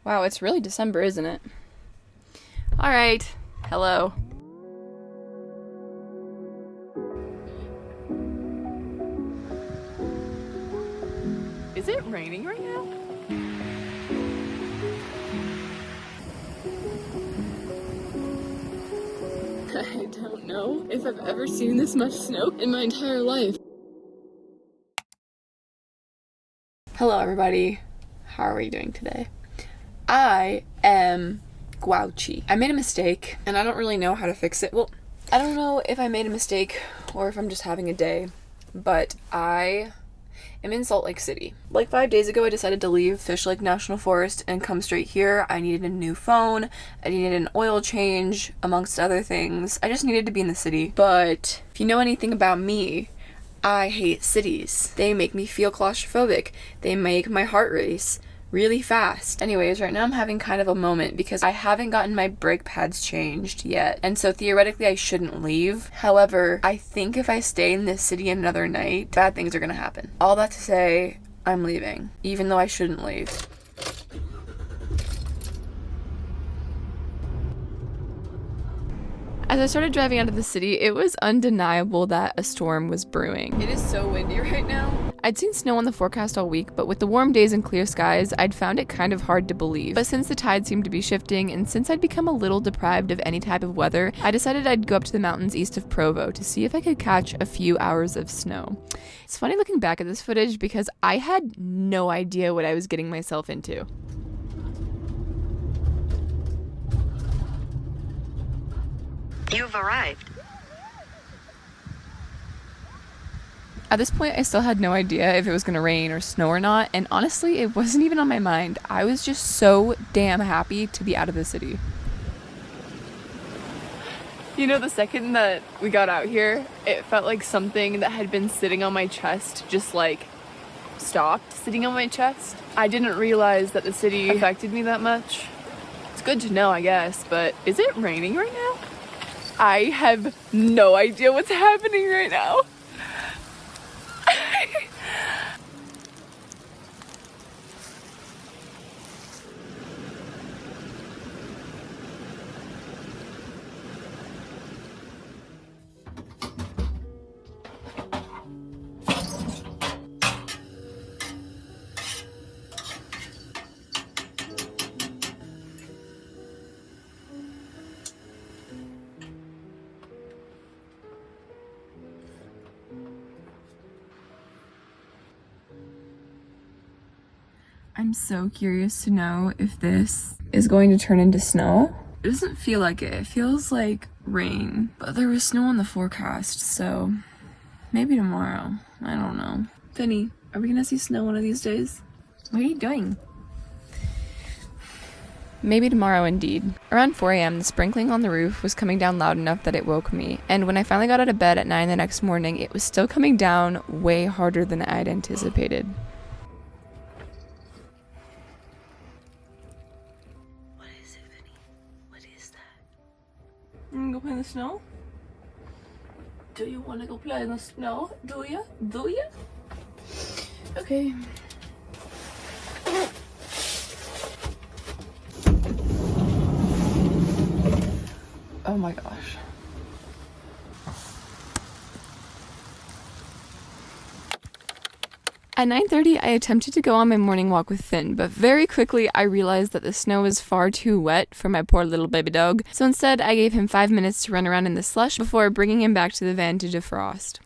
Wow, it's really December, isn't it? Alright, hello. Is it raining right now? I don't know if I've ever seen this much snow in my entire life. Hello everybody, how are we doing today? I am grouchy. I made a mistake and I don't really know how to fix it. Well, I don't know if I made a mistake or if I'm just having a day, but I am in Salt Lake City. Like 5 days ago, I decided to leave Fish Lake National Forest and come straight here. I needed a new phone, I needed an oil change, amongst other things. I just needed to be in the city. But if you know anything about me, I hate cities. They make me feel claustrophobic. They make my heart race really fast. Anyways, right now I'm having kind of a moment because I haven't gotten my brake pads changed yet. And so theoretically I shouldn't leave. However, I think if I stay in this city another night, bad things are gonna happen. All that to say, I'm leaving, even though I shouldn't leave. As I started driving out of the city, it was undeniable that a storm was brewing. It is so windy right now. I'd seen snow on the forecast all week, but with the warm days and clear skies, I'd found it kind of hard to believe. But since the tide seemed to be shifting, and since I'd become a little deprived of any type of weather, I decided I'd go up to the mountains east of Provo to see if I could catch a few hours of snow. It's funny looking back at this footage because I had no idea what I was getting myself into. You've arrived. At this point, I still had no idea if it was gonna rain or snow or not, and honestly, it wasn't even on my mind. I was just so damn happy to be out of the city. You know, the second that we got out here, it felt like something that had been sitting on my chest just like stopped sitting on my chest. I didn't realize that the city affected me that much. It's good to know, I guess, but is it raining right now? I have no idea what's happening right now. I'm so curious to know if this is going to turn into snow. It doesn't feel like it. It feels like rain. But there was snow on the forecast, so maybe tomorrow. I don't know. Penny, are we gonna see snow one of these days? What are you doing? Maybe tomorrow indeed. Around 4 a.m., the sprinkling on the roof was coming down loud enough that it woke me. And when I finally got out of bed at 9 the next morning, it was still coming down way harder than I'd anticipated. Go play in the snow? Do you want to go play in the snow? Do you? Do you? Okay. Oh my gosh. At 9:30, I attempted to go on my morning walk with Finn, but very quickly I realized that the snow was far too wet for my poor little baby dog, so instead I gave him 5 minutes to run around in the slush before bringing him back to the van to defrost.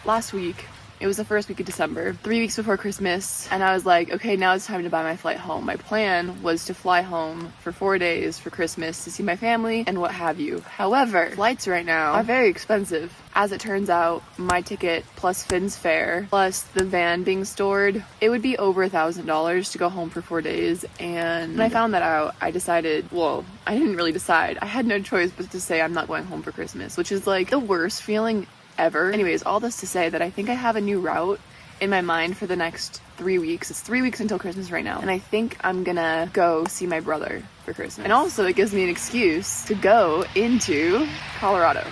Last week, It was the first week of December, 3 weeks before Christmas, and I was like, okay, now it's time to buy my flight home. My plan was to fly home for 4 days for Christmas to see my family and what have you. However, flights right now are very expensive. As it turns out, my ticket plus Finn's fare plus the van being stored, it would be over $1,000 to go home for 4 days. And when I found that out, I decided, well, I didn't really decide. I had no choice but to say I'm not going home for Christmas, which is like the worst feeling ever. Anyways, all this to say that I think I have a new route in my mind for the next 3 weeks. It's 3 weeks until Christmas right now, and I think I'm gonna go see my brother for Christmas. And also it gives me an excuse to go into Colorado.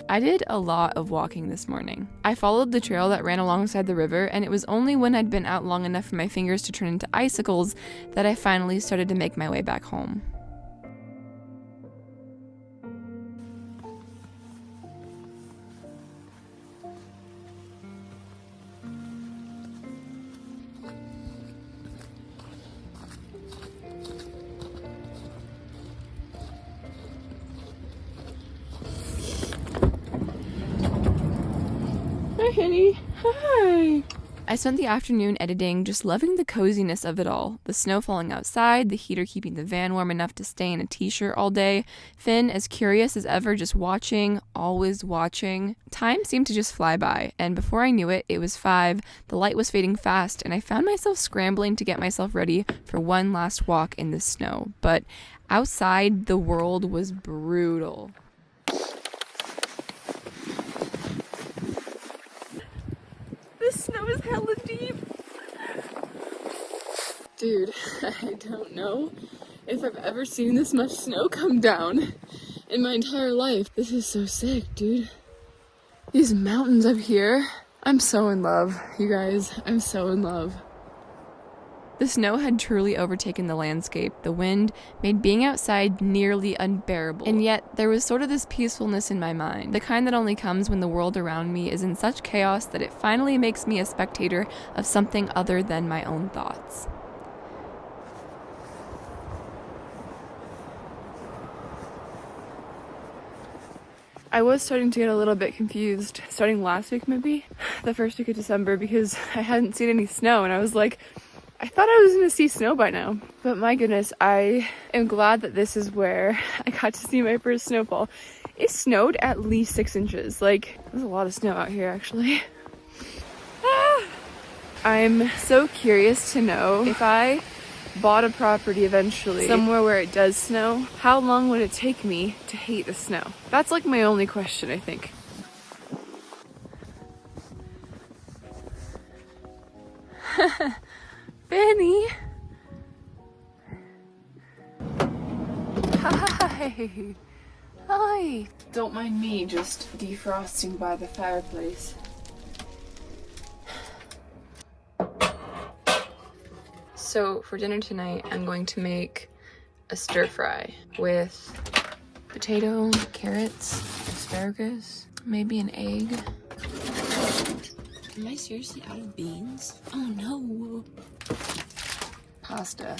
I did a lot of walking this morning. I followed the trail that ran alongside the river, and it was only when I'd been out long enough for my fingers to turn into icicles that I finally started to make my way back home. Hi, honey. Hi. I spent the afternoon editing, just loving the coziness of it all. The snow falling outside, the heater keeping the van warm enough to stay in a t-shirt all day, Finn as curious as ever, just watching, always watching. Time seemed to just fly by, and before I knew it, it was 5, the light was fading fast, and I found myself scrambling to get myself ready for one last walk in the snow. But outside, the world was brutal. The snow is hella deep. Dude, I don't know if I've ever seen this much snow come down in my entire life. This is so sick, dude. These mountains up here. I'm so in love, you guys. I'm so in love. The snow had truly overtaken the landscape. The wind made being outside nearly unbearable. And yet, there was sort of this peacefulness in my mind, the kind that only comes when the world around me is in such chaos that it finally makes me a spectator of something other than my own thoughts. I was starting to get a little bit confused, starting last week maybe, the first week of December, because I hadn't seen any snow, and I was like, I thought I was going to see snow by now. But my goodness, I am glad that this is where I got to see my first snowfall. It snowed at least 6 inches. Like, there's a lot of snow out here, actually. I'm so curious to know, if I bought a property eventually, somewhere where it does snow, how long would it take me to hate the snow? That's like my only question, I think. Benny! Hi! Hi! Don't mind me just defrosting by the fireplace. So for dinner tonight, I'm going to make a stir fry with potato, carrots, asparagus, maybe an egg. Am I seriously out of beans? Oh no! Pasta.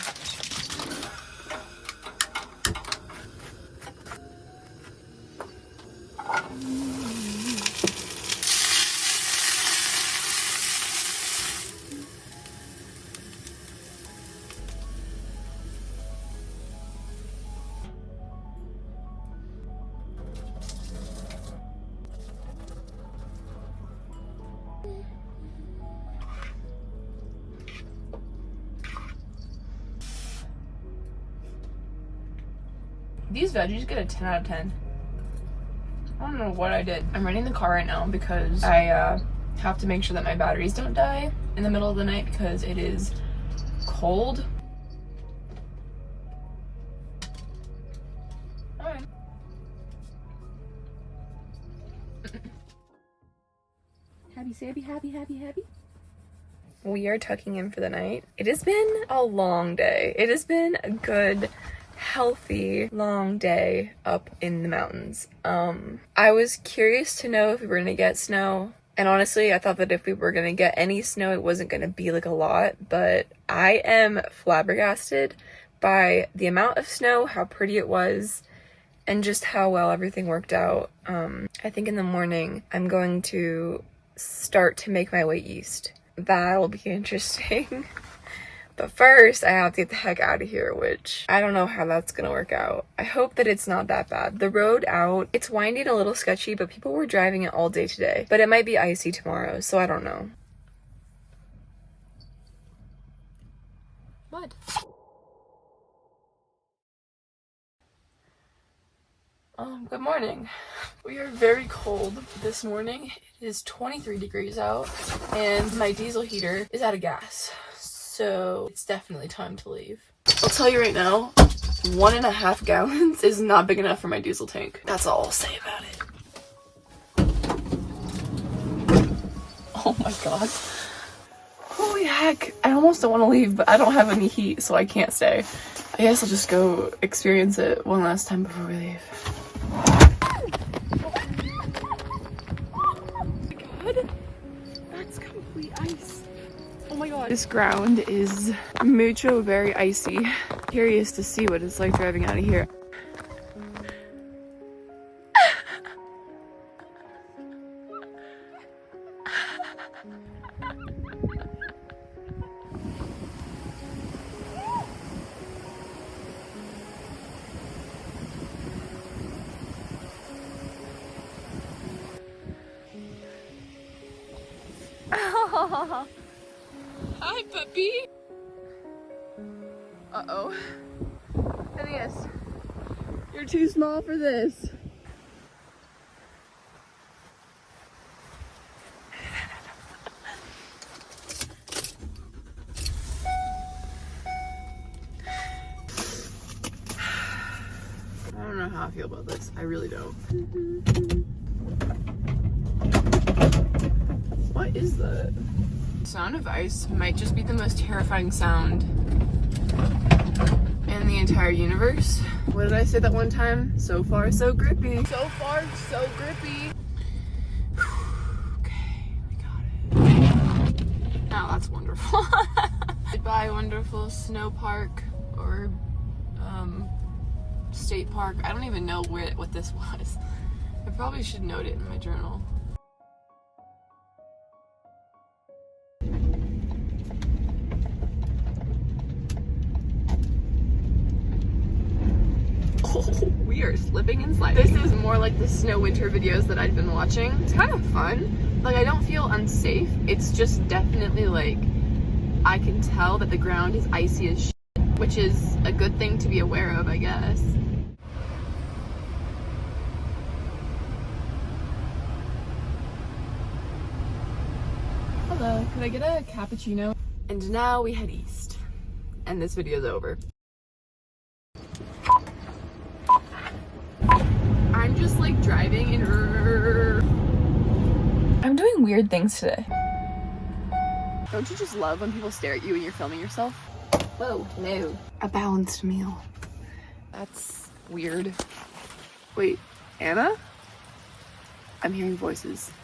These veggies get a 10 out of 10. I don't know what I did. I'm running the car right now because I have to make sure that my batteries don't die in the middle of the night because it is cold. Alright. Happy. We are tucking in for the night. It has been a long day. It has been a good, healthy, long day up in the mountains. I was curious to know if we were gonna get snow. And honestly, I thought that if we were gonna get any snow, it wasn't gonna be like a lot, but I am flabbergasted by the amount of snow, how pretty it was, and just how well everything worked out. I think in the morning, I'm going to start to make my way east. That'll be interesting. But first, I have to get the heck out of here, which I don't know how that's gonna work out. I hope that it's not that bad. The road out, it's windy and a little sketchy, but people were driving it all day today. But it might be icy tomorrow, so I don't know. Mud. Good morning. We are very cold this morning. It is 23 degrees out, and my diesel heater is out of gas. So it's definitely time to leave. I'll tell you right now, 1.5 gallons is not big enough for my diesel tank. That's all I'll say about it. Oh my god. Holy heck. I almost don't want to leave, but I don't have any heat, so I can't stay. I guess I'll just go experience it one last time before we leave. Oh my god. That's complete ice. Oh my god. This ground is mucho very icy. Curious to see what it's like driving out of here. Hi, puppy. Uh-oh. Phineas, you're too small for this. I don't know how I feel about this. I really don't. What is that? Sound of ice might just be the most terrifying sound in the entire universe. What did I say that one time? So far, so grippy. So far, so grippy. Okay, we got it. Oh, that's wonderful. Goodbye, wonderful snow park or state park. I don't even know what this was. I probably should note it in my journal. We are slipping and sliding. This is more like the snow winter videos that I've been watching. It's kind of fun. Like, I don't feel unsafe. It's just definitely like, I can tell that the ground is icy as shit, which is a good thing to be aware of, I guess. Hello, could I get a cappuccino? And now we head east. And this video's over. I'm just like driving and I'm doing weird things today. Don't you just love when people stare at you when you're filming yourself? Whoa, no. A balanced meal. That's weird. Wait, Anna? I'm hearing voices.